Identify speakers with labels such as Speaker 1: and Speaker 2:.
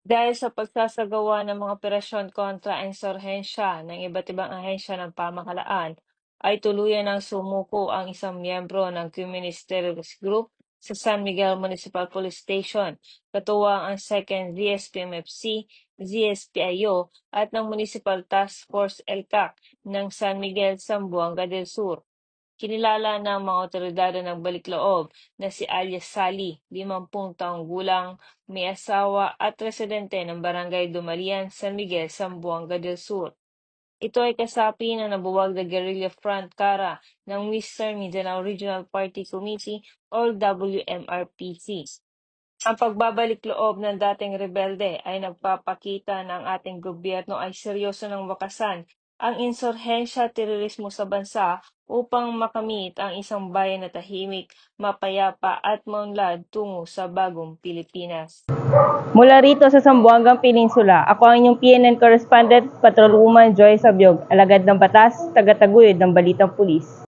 Speaker 1: Dahil sa pagsasagawa ng mga operasyon kontra insurhensya ng iba't ibang ahensya ng pamahalaan, ay tuluyan ng sumuko ang isang miyembro ng Communist Terrorist Group sa San Miguel Municipal Police Station, katuwang ang 2nd ZSPMFC, ZSPIO at ng Municipal Task Force ELCAC ng San Miguel, Zamboanga del Sur. Kinilala ng mga otoridad ng Balikloob na si alias Sally, 50 taong gulang, may asawa at residente ng Barangay Dumalian, San Miguel, Zamboanga del Sur. Ito ay kasapi ng nabuwag na Guerrilla Front Kara ng Western Mindanao Regional Party Committee or WMRPC. Ang pagbabalik loob ng dating rebelde ay nagpapakita na ang ating gobyerno ay seryoso ng wakasan ang insurhensya at terorismo sa bansa upang makamit ang isang bayan na tahimik, mapayapa at maunlad tungo sa bagong Pilipinas.
Speaker 2: Mula rito sa Zamboanga Peninsula, ako ang inyong PNN correspondent, Patrolwoman Joy Sabiog, alagad ng batas, tagataguyod ng Balitang Pulis.